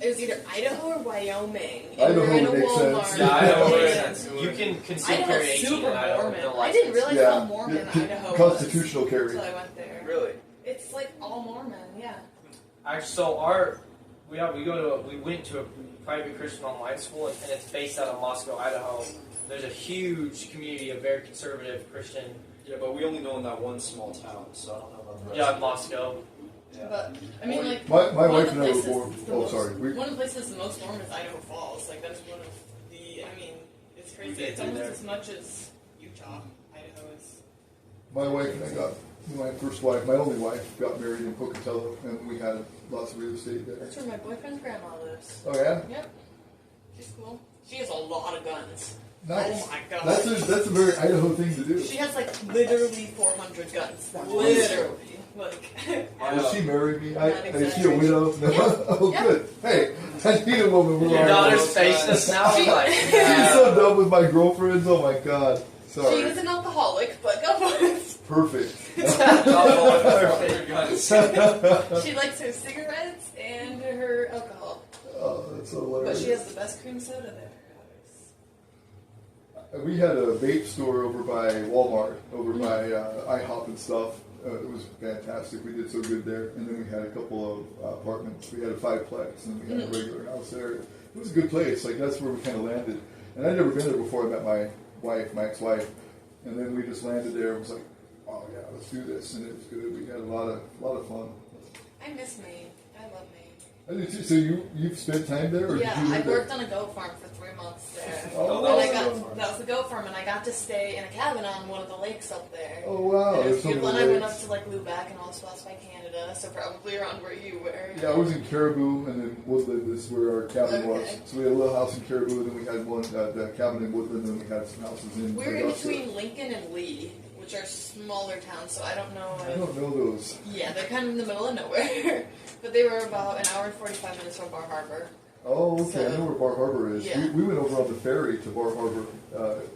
It was either Idaho or Wyoming. And Idaho we were in a makes Walmart. sense. Yeah, Idaho and- makes sense. You can conceal Idaho's carry 18 super in Idaho with Mormon. no I license. didn't realize Yeah. how Mormon Yeah, Idaho constitutional was carry. until I went there. Really? It's like all Mormon, yeah. Actually, so we went to a private Christian online school, and it's based out of Moscow, Idaho. There's a huge community of very conservative Christian. Yeah, but we only know in that one small town, so I don't know about the rest. Yeah, Moscow. Yeah. But I mean, like My one wife of the and I were places born. that's the Oh, most- sorry. One of the places that's the most Mormon is Idaho Falls. Like that's one of the. I mean, it's crazy. did It's do almost there. as much as Utah. Idaho is. My wife and I got my first wife, my only wife, got married in Pocatello, and we had lots of real estate there. That's where my boyfriend's grandma lives. Oh yeah, Yep. She's cool. She has a lot of guns. nice. Oh my god. That's a very Idaho thing to do. She has like literally 400 guns. Literally. Like. Will she marry me? Not Is she a exaggeration. widow? No. Yeah. Oh, Yeah. good. Hey, I need a woman with Your my daughter's girls. faced us now. She- Like, She's so done with my girlfriends. Oh my god. She Sorry. is an alcoholic, but go for it. Perfect. She likes her cigarettes and her alcohol. Oh, that's so But hilarious. she has the best cream soda there. We had a vape store over by Walmart, over by IHOP and stuff. It was fantastic. We did so good there. And then we had a couple of apartments. We had a fiveplex, and we had a regular house there. It was a good place. Like that's where we kind of landed. And I'd never been there before. I met my wife, my ex-wife, and then we just landed there. and was like, oh yeah, let's do this, and it was good. We had a lot of fun. I miss Maine. I love Maine. I did too. So you've spent time there, or Yeah, did you I live there? worked on a goat farm for 3 months there. Oh, And I wow. got that was the goat farm, and I got to stay in a cabin on one of the lakes up there. Oh wow, And it there's was so beautiful. many And I went up lakes. to like Lubac and all spots by Canada, so probably around where you were. Yeah, I was in Caribou, and then Woodland is where our cabin was. Okay. So we had a little house in Caribou, and then we had one the cabin in Woodland, and then we had some houses in. We were in Augusta. between Lincoln and Lee, which are smaller towns, so I don't know I if. don't know those. Yeah, they're kind of in the middle of nowhere. But they were about an hour and 45 minutes from Bar Harbor. Oh, okay. I So- know where Bar Harbor is. Yeah. We went over on the ferry to Bar Harbor.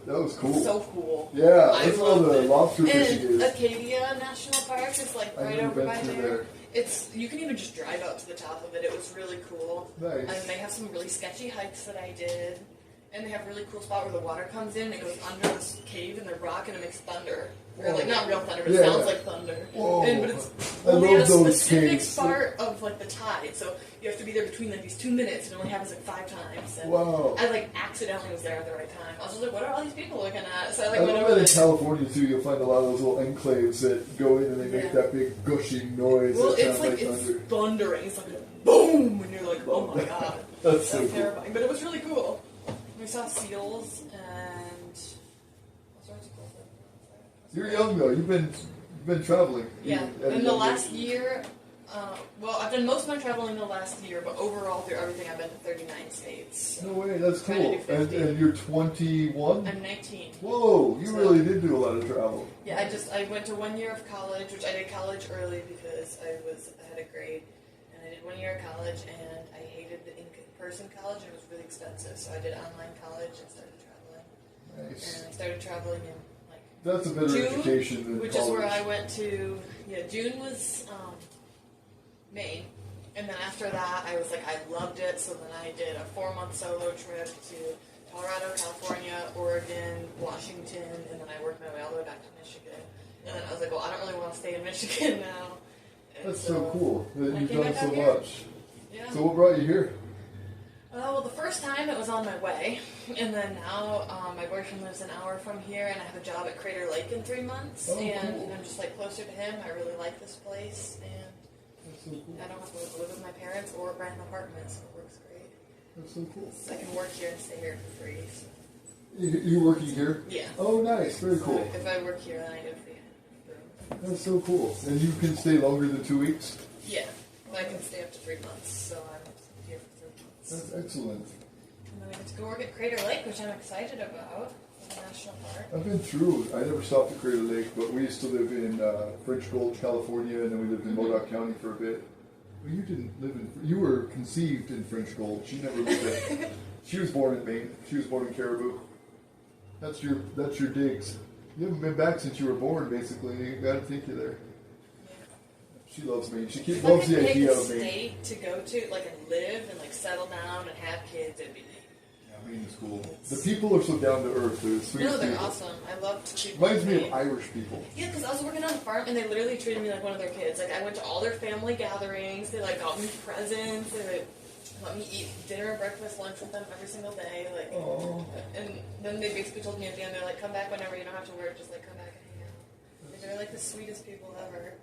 That was cool. So cool. Yeah, I that's where all loved the it. lobster fishing And is. Acadia National Park is like I've right never over been by through there. there. It's you can even just drive up to the top of it. It was really cool. Nice. And they have some really sketchy hikes that I did. And they have a really cool spot where the water comes in and it goes under this cave in the rock and it makes thunder. Or like not real thunder, but it Yeah. sounds like thunder. Whoa. And, but it's I only love at a those specific caves. part of like the tide. So you have to be there between like these 2 minutes and it only happens like 5 times. And Wow. I like accidentally was there at the right time. I was just like, what are all these people looking at? So I like I went love over that in there. California too. You'll find a lot of those little enclaves that go in and they make Yeah. that big gushing noise. Well, that it's sounds like like it's thunder. thundering. It's like boom, and you're like, oh my god, That's so cool. terrifying. But it was really cool. We saw seals and all sorts of cool stuff. You're young though. You've been traveling. Yeah, even at a in the young last age. year, Well, I've done most of my traveling in the last year, but overall through everything, I've been to 39 states. No way, that's Trying to cool. do 50. And you're 21? I'm 19. Whoa, you really did do a lot of travel. Yeah, I went to 1 year of college, which I did college early because I had a grade, and I did 1 year of college, and I hated the in-person college, and it was really expensive, so I did online college and started traveling. Nice. And I started traveling in like That's a better June, education than which college. is where I went to. Yeah, June was Maine, and then after that, I was like, I loved it. So then I did a 4-month solo trip to Colorado, California, Oregon, Washington, and then I worked my way all the way back to Michigan. And then I was like, well, I don't really want to stay in Michigan now. And That's so cool that I you've came done back so out here. much. Yeah. So what brought you here? Well, the first time it was on my way, and then now my boyfriend lives an hour from here, and I have a job at Crater Lake in 3 months, Oh, and cool. I'm just like closer to him. I really like this place, and That's so cool. I don't have to live with my parents or rent an apartment, so it works great. That's so cool. So I can work here and stay here for free. So. You working here? Yeah. Oh, nice. Very So cool. if I work here, then I get free room. That's so cool. And you can stay longer than 2 weeks? Yeah, but I can stay up to 3 months, so I'm here for 3 months. That's excellent. And then I get to go work at Crater Lake, which I'm excited about, the national park. I've been through. I never stopped at Crater Lake, but we used to live in French Gulch, California, and then we lived in Modoc County for a bit. Well, you didn't live in. You were conceived in French Gulch. You never lived there. She was born in Maine. She was born in Caribou. That's your digs. You haven't been back since you were born, basically. You got to take you there. She loves Maine. She If loves I could the pick idea a of Maine. state to go to, like, and live and like settle down and have kids, it'd be Maine. Yeah, Maine is cool. The people are so down to earth. They're the sweetest No, they're people. awesome. I love people. Reminds in me Maine. of Irish people. Yeah, because I was working on a farm and they literally treated me like one of their kids. Like I went to all their family gatherings. They like got me presents. They would let me eat dinner, breakfast, lunch with them every single day. Like, Oh. and then they basically told me at the end, they're like, come back whenever. You don't have to work. Just like come back and hang out. Like, they're like the sweetest people ever.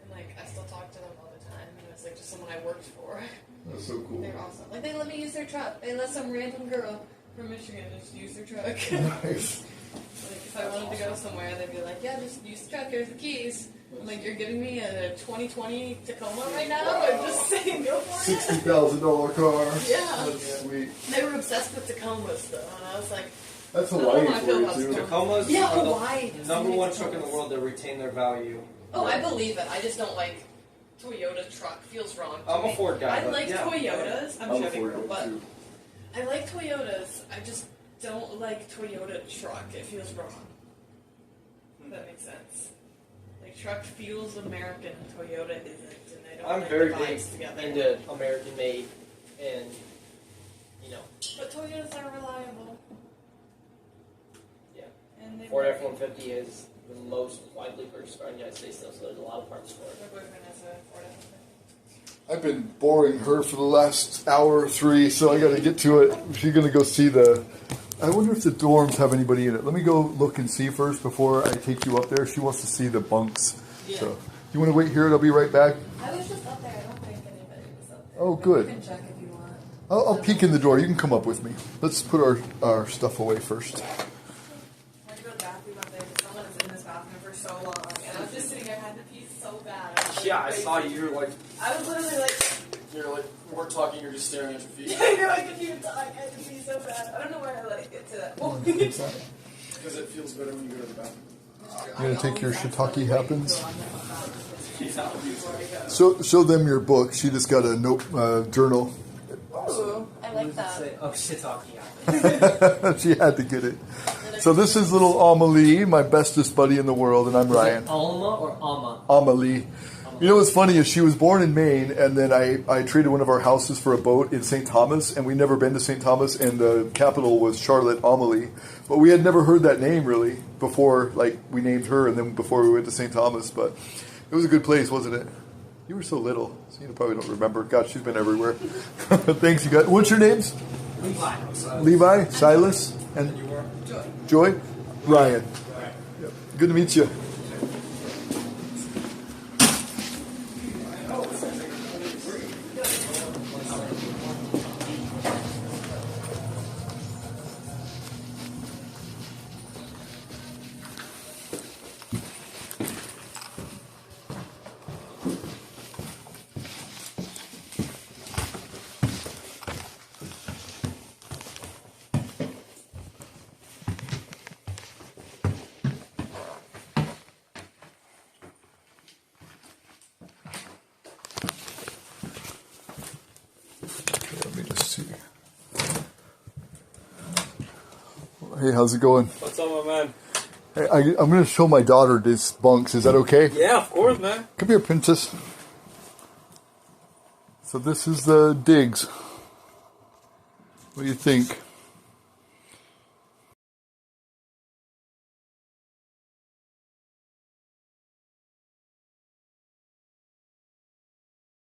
And like I still talk to them all the time. And it's like just someone I worked for. That's so cool. They're awesome. Like they let me use their truck. They let some random girl from Michigan just use their truck. Nice. Like if I wanted to go somewhere, they'd be like, "Yeah, just use the truck. Here's the keys." I'm like, "You're giving me a 2020 Tacoma right now?" I'm just saying, "Go for it." $60,000 car. Yeah. That's sweet. They were obsessed with Tacomas though, and I was like, That's I don't know Hawaii how I for feel you about too. Tacoma. Tacomas Yeah, are Hawaii. the number one truck in the world that retain their value. "Oh, I believe it. I just don't like Toyota truck. Feels wrong." To I'm a me. Ford guy, I but like yeah. Toyotas. I'm I'm a Chevy Ford girl, guy but too. I like Toyotas. I just don't like Toyota truck. It feels wrong. If that makes sense. Like truck feels American, Toyota isn't, and I don't I'm like very the big vibes together. into American made, and you know, But Toyotas are reliable. Yeah. And they Ford work. F-150 is the most widely purchased car in the United States, though, so there's a lot of parts for it. My boyfriend has a Ford F-150. I've been boring her for the last hour or three, so I got to get to it. She's going to go see the. I wonder if the dorms have anybody in it. Let me go look and see first before I take you up there. She wants to see the bunks. Yeah. So, you want to wait here and I'll be right back? I was just up there. I don't think anybody was up there. Oh, But good. You can check if you want. I'll peek in the door. You can come up with me. Let's put our stuff away first. I went to go to the bathroom up there because someone was in this bathroom for so long, and I was just sitting there, had to pee so bad. I was, like, Yeah, I crazy. saw you were like, I was literally like, You're like, we're talking, you're just staring at your feet. I know I couldn't even talk. I had to pee so bad. I don't know why I let it get to that point. Because it feels better when you go to the bathroom. You gonna take your shiitake happens? Yeah. Show them your book. She just got a note journal. Ooh, I like that. oh, shiitake. She had to get it. So this is little Amelie, my bestest buddy in the world, and I'm Ryan. Alma or Alma? Amelie. You know what's funny is she was born in Maine, and then I traded one of our houses for a boat in St. Thomas, and we'd never been to St. Thomas, and the capital was Charlotte Amelie. But we had never heard that name, really, before, like, we named her, and then before we went to St. Thomas. But it was a good place, wasn't it? You were so little, so you probably don't remember. God, she's been everywhere. Thanks, you guys. What's your names? Levi. Levi, Silas, and Joy. Joy? Ryan. Yep. Good to meet you. see. Hey, how's it going? What's up, my man? Hey, I'm going to show my daughter this bunks. Is that okay? Yeah, of course, man. Come here, princess. So this is the digs. What do you think?